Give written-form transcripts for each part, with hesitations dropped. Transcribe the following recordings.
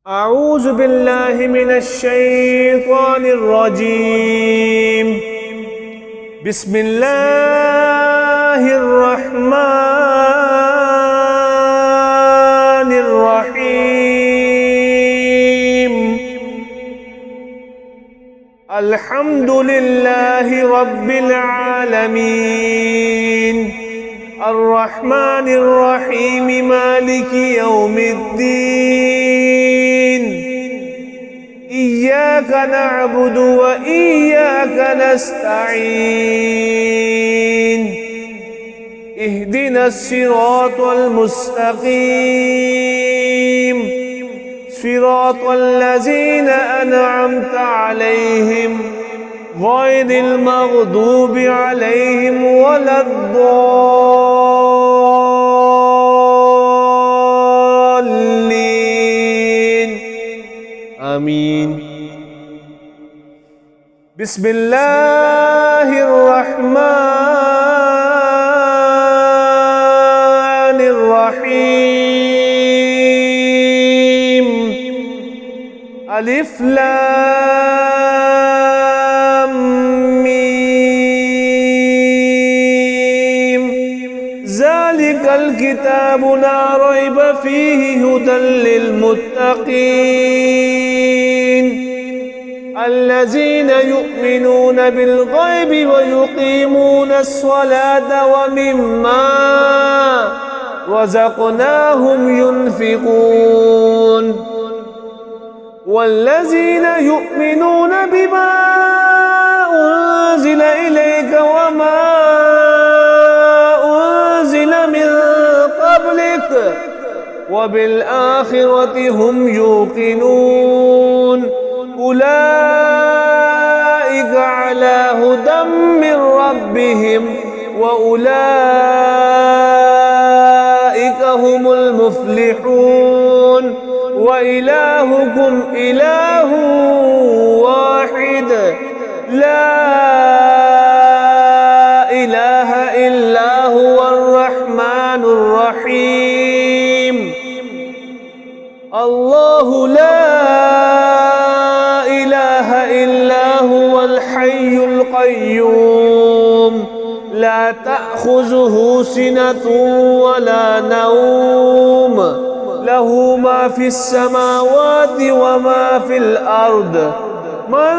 أعوذ بالله من الشيطان الرجيم. بسم الله الرحمن الرحيم. الحمد لله رب العالمين، الرحمن الرحيم، مالك يوم الدين. إياك نعبد وإياك نستعين. اهدنا الصراط المستقيم، صراط الذين أنعمت عليهم غير المغضوب عليهم ولا الضالين. آمين. بسم الله الرحمن الرحيم. ألف لام ميم. ذلك الكتاب لا ريب فيه هدى للمتقين الذين يؤمنون بالغيب ويقيمون الصلاة ومما رزقناهم ينفقون والذين يؤمنون بما أنزل إليك وما أنزل من قبلك وبالآخرة هم يوقنون أولئك على هدى من ربهم وأولئك هم المفلحون وإلهكم إله واحد لا إله إلا هو الرحمن الرحيم. الله لا إله إلا هو الحي القيوم لا تأخذه سنة ولا نوم له ما في السماوات وما في الأرض. من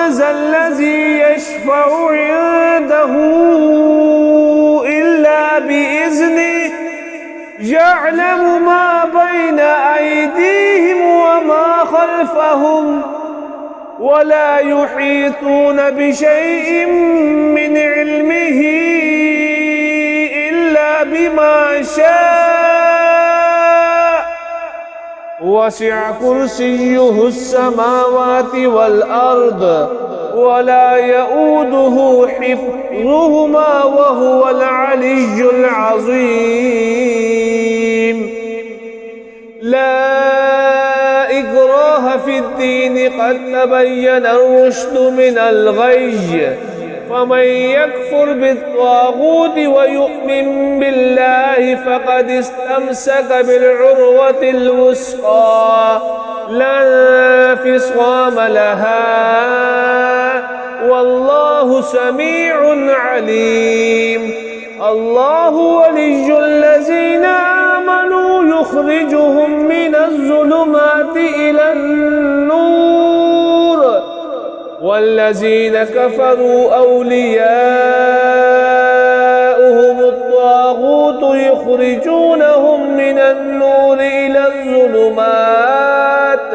ذا الذي يشفع عنده إلا بإذنه يعلم ما بين أيديهم وما خلفهم ولا يحيطون بشيء من علمه إلا بما شاء وسع كرسيه السماوات والأرض ولا يؤوده حفظهما وهو العلي العظيم. لا إكراه في الدين قد تبين الرشد من الغي فمن يكفر بالطاغوت ويؤمن بالله فقد استمسك بالعروة الوثقى لا انفصام لها والله سميع عليم. الله ولي الذين آمنوا يخرجهم من الظلمات إلى النور والذين كفروا أولياؤهم الطاغوت يخرجونهم من النور إلى الظلمات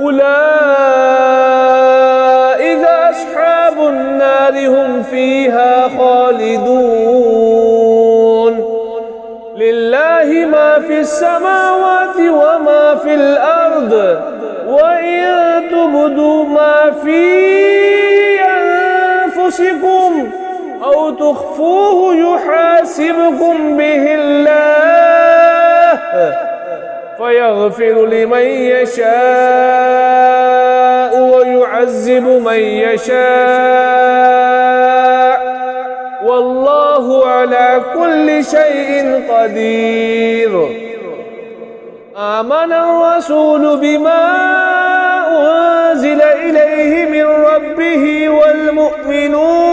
أولئك أصحاب النار هم فيها خالدون. لله ما في السماوات وما في الأرض وإن تبدوا ما في أنفسكم أو تخفوه يحاسبكم به الله فيغفر لمن يشاء ويعذب من يشاء والله على كل شيء قدير. آمن الرسول بما أنزل إليه من ربه والمؤمنون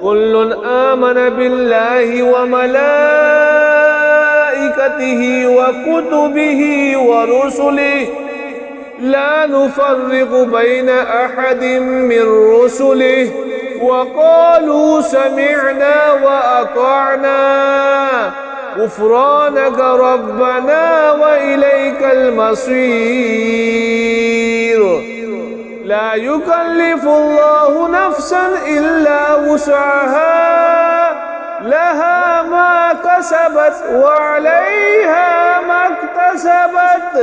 كل آمن بالله وملائكته وكتبه ورسله لا نفرق بين أحد من رسله وقالوا سمعنا وأطعنا غفرانك ربنا وإليك المصير. لا يكلف الله نفسا إلا وسعها لها ما كسبت وعليها ما اكتسبت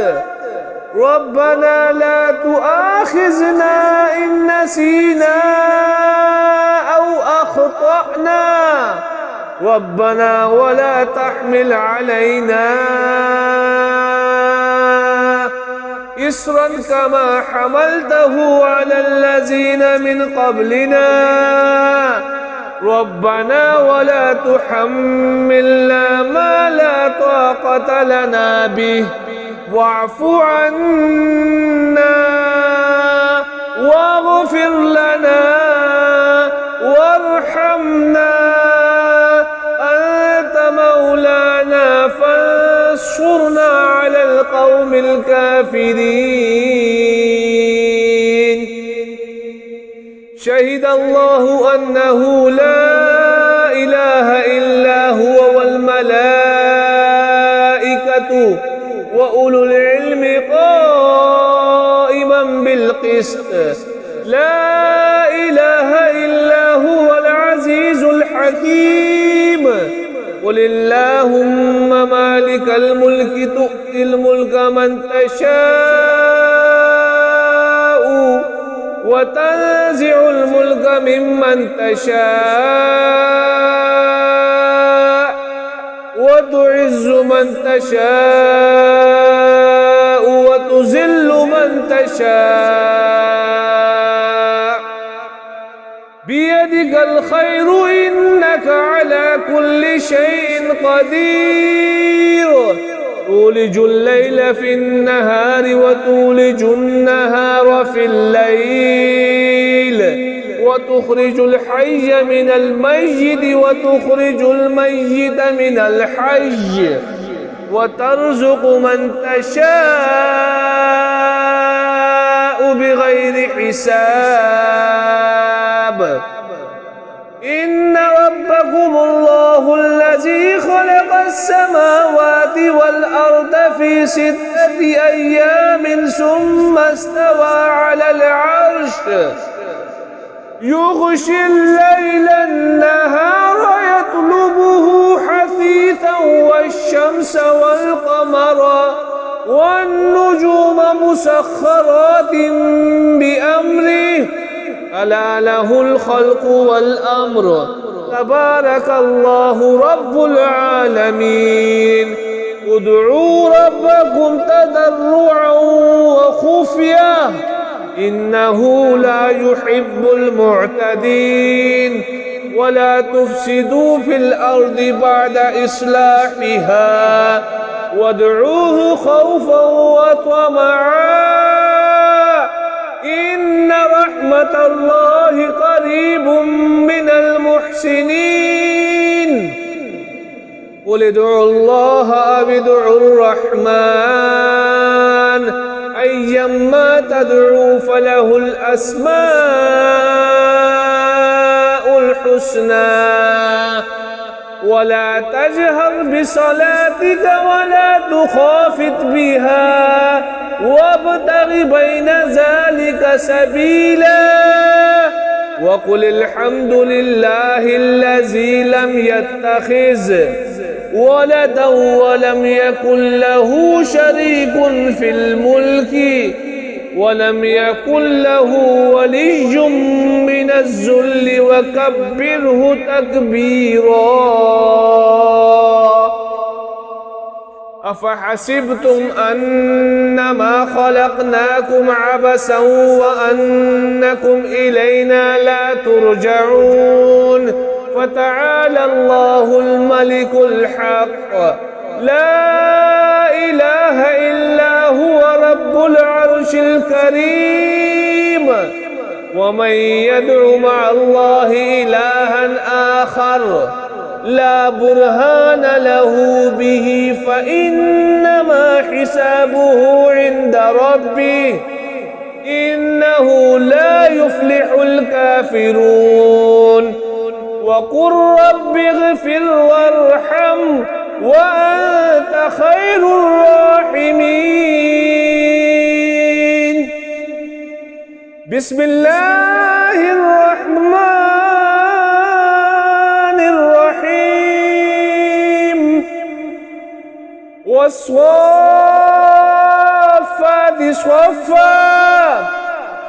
ربنا لا تؤاخذنا إن نسينا أو أخطأنا ربنا ولا تحمل علينا إصرا كما حملته على الذين من قبلنا ربنا ولا تحملنا ما لا طاقة لنا به واعف عنا واغفر لنا وارحمنا أنت مولانا فانصرنا على القوم الكافرين. شهد الله أنه لا إله إلا هو والملائكة وأولو العلم قائما بالقسط لا إله إلا هو العزيز الحكيم. قل اللهم مالك الملك تؤتي الملك من تشاء وتنزع الملك ممن تشاء وتعز من تشاء وتذل من تشاء بيدك الخير إنك على كل شيء قدير. تولج الليل في النهار وتولج النهار في الليل وتخرج الحي من الميت وتخرج الميت من الحي وترزق من تشاء بغير حساب. إن ربكم الله الذي خلق السماوات والأرض في 6 أيام ثم استوى على العرش يغشي الليل النهار يطلبه حثيثا والشمس والقمر والنجوم مسخرات بأمره ألا له الخلق والأمر تبارك الله رب العالمين. ادعوا ربكم تضرعا وخفية إنه لا يحب المعتدين. ولا تفسدوا في الأرض بعد إصلاحها وادعوه خوفا وطمعا إن رحمة الله قريب من المحسنين. قل ادعوا الله أو ادعوا الرحمن أيما تدعوا فله الأسماء الحسنى. ولا تجهر بصلاتك ولا تخافت بها وابتغ بين ذلك سبيلا. وقل الحمد لله الذي لم يتخذ ولدا ولم يكن له شريك في الملك ولم يكن له ولي من الذل وكبره تكبيرا. أفحسبتم أنما خلقناكم عبثا وأنكم إلينا لا ترجعون. فتعالى الله الملك الحق لا إله إلا هو رب العرش الكريم. ومن يدع مع الله إلها آخر لا برهان له به فإنما حسابه عند ربه إنه لا يفلح الكافرون. وقل رب اغفر وارحم وأنت خير الراحمين. بسم الله الرحمن الرحيم. والصافات صفا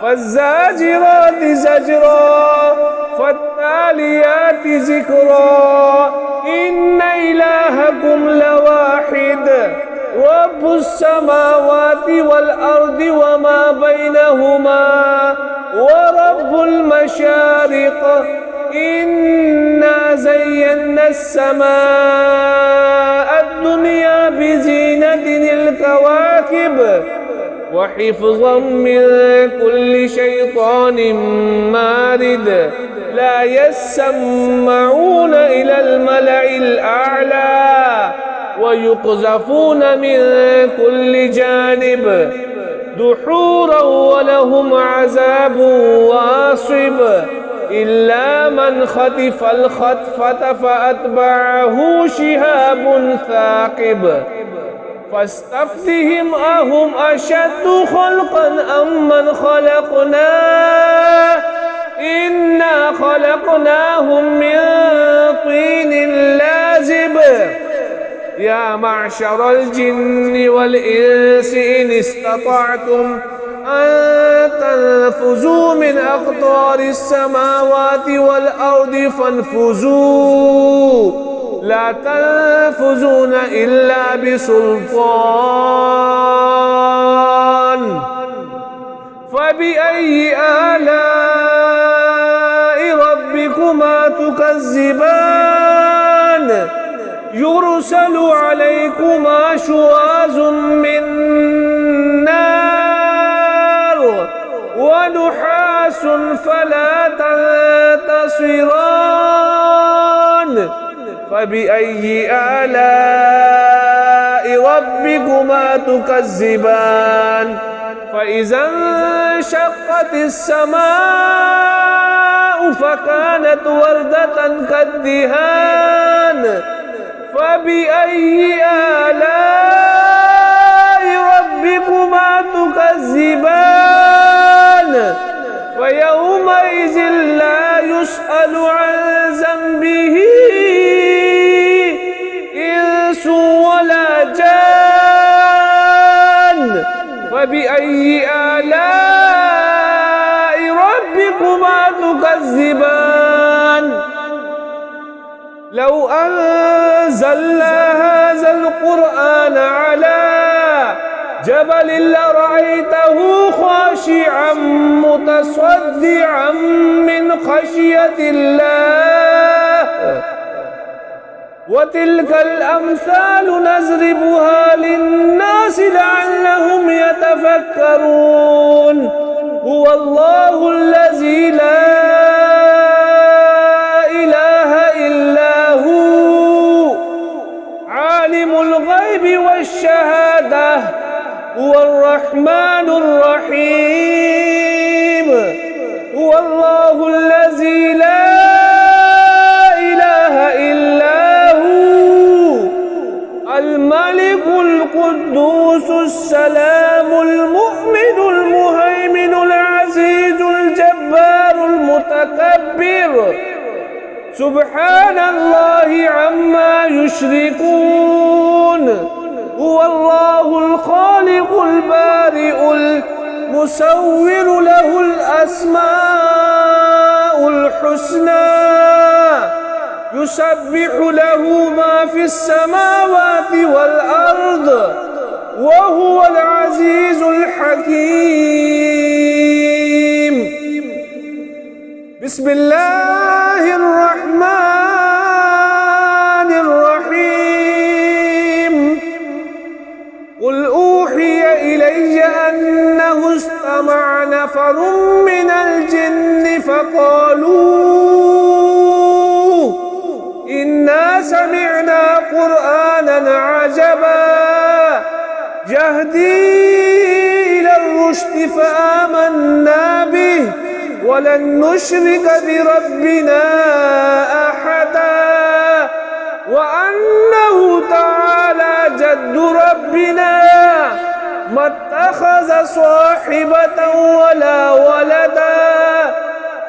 فالزاجرات زجرا فالتاليات ذكرا إن إلهكم لواحد رب السماوات والأرض وما بينهما ورب المشارق إنا زينا السماء الدنيا بزينة الكواكب وحفظا من كل شيطان مارد لا يسمعون إلى الملأ الأعلى ويقذفون من كل جانب دحورا ولهم عذاب واصب إلا من خطف الخطفة فأتبعه شهاب ثاقب فاستفتهم أهم أشد خلقا أم من خلقنا إنا خلقناهم من طين لازب يا معشر الجن والإنس إن استطعتم أن تنفذوا من أقطار السماوات والأرض فانفذوا لا تنفذون إلا بسلطان. فبأي آلاء ربكما تكذبان يرسل عليكما شواظ من نار ونحاس فلا تنتصران. فبأي آلاء ربكما تكذبان فإذا انشقت السماء فكانت وردة كالدهان. فبأي آلاء ربكما تكذبان فيومئذ لا يسأل عن ذنبه إنس ولا جان. فبأي آلاء ربكما تكذبان. لو أنزلنا هذا القرآن على جبل لرأيته خاشعا متصدعا من خشية الله. وتلك الأمثال نضربها للناس لعلهم يتفكرون. هو الله الذي لا إله إلا هو عالم الغيب والشهادة هو الرحمن الرحيم. هو الله الذي لا إله إلا هو الملك القدوس السلام المؤمن المهيمن العزيز الجبار المتكبر سبحان الله عما يشركون. هو الله الخالق البارئ المصور له الأسماء الحسنى يسبح له ما في السماوات والأرض وهو العزيز الحكيم. بسم الله الرحمن الرحيم. إلي أنه استمع نفر من الجن فقالوا إنا سمعنا قرآنا عجبا يهدي إلى الرشد فآمنا به ولن نشرك بربنا أحدا وأنه تعالى جد ربنا ما اتخذ صاحبة ولا ولدا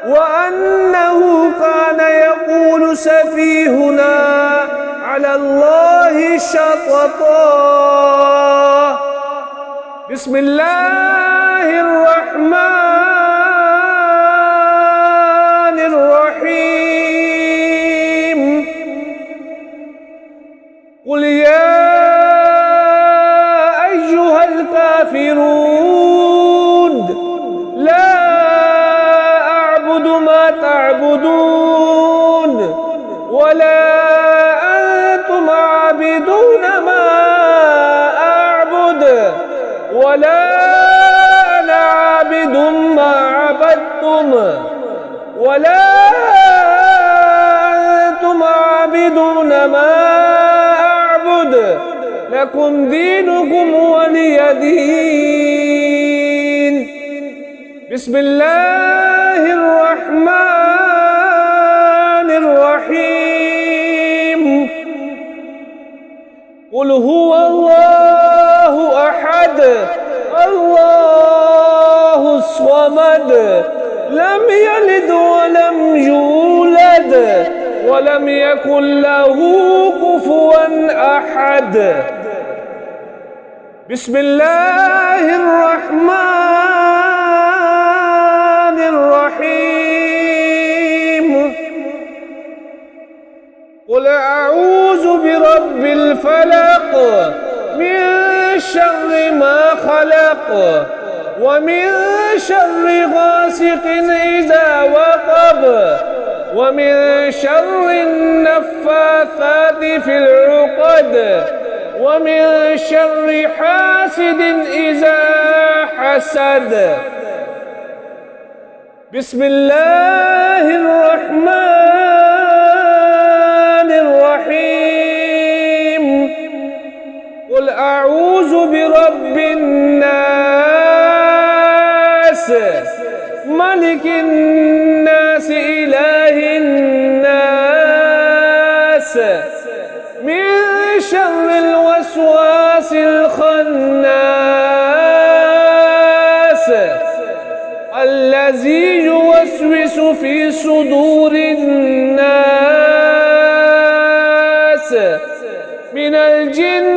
وأنه كان يقول سفيهنا على الله شططا. بسم الله الرحمن الرحيم. قل يا أيها الكافرون لا أعبد ما تعبدون ولا أنتم عابدون ما أعبد ولا أنا عابد ما عبدتم ولا أنتم عابدون ما أعبد لكم دينكم ولي دين. بسم الله الرحمن الرحيم. قل هو الله أحد الله الصمد لم يلد ولم يولد ولم يكن له كفوا أحد. بسم الله الرحمن الرحيم. قل أعوذ برب الفلق من شر ما خلق ومن شر غاسق إذا وقب ومن شر النفاثات في العقد ومن شر حاسد إذا حسد. بسم الله الرحمن الرحيم. قل أعوذ برب الناس ملك الناس إله الناس من شر الوسواس الخناس الذي يوسوس في صدور الناس من الجن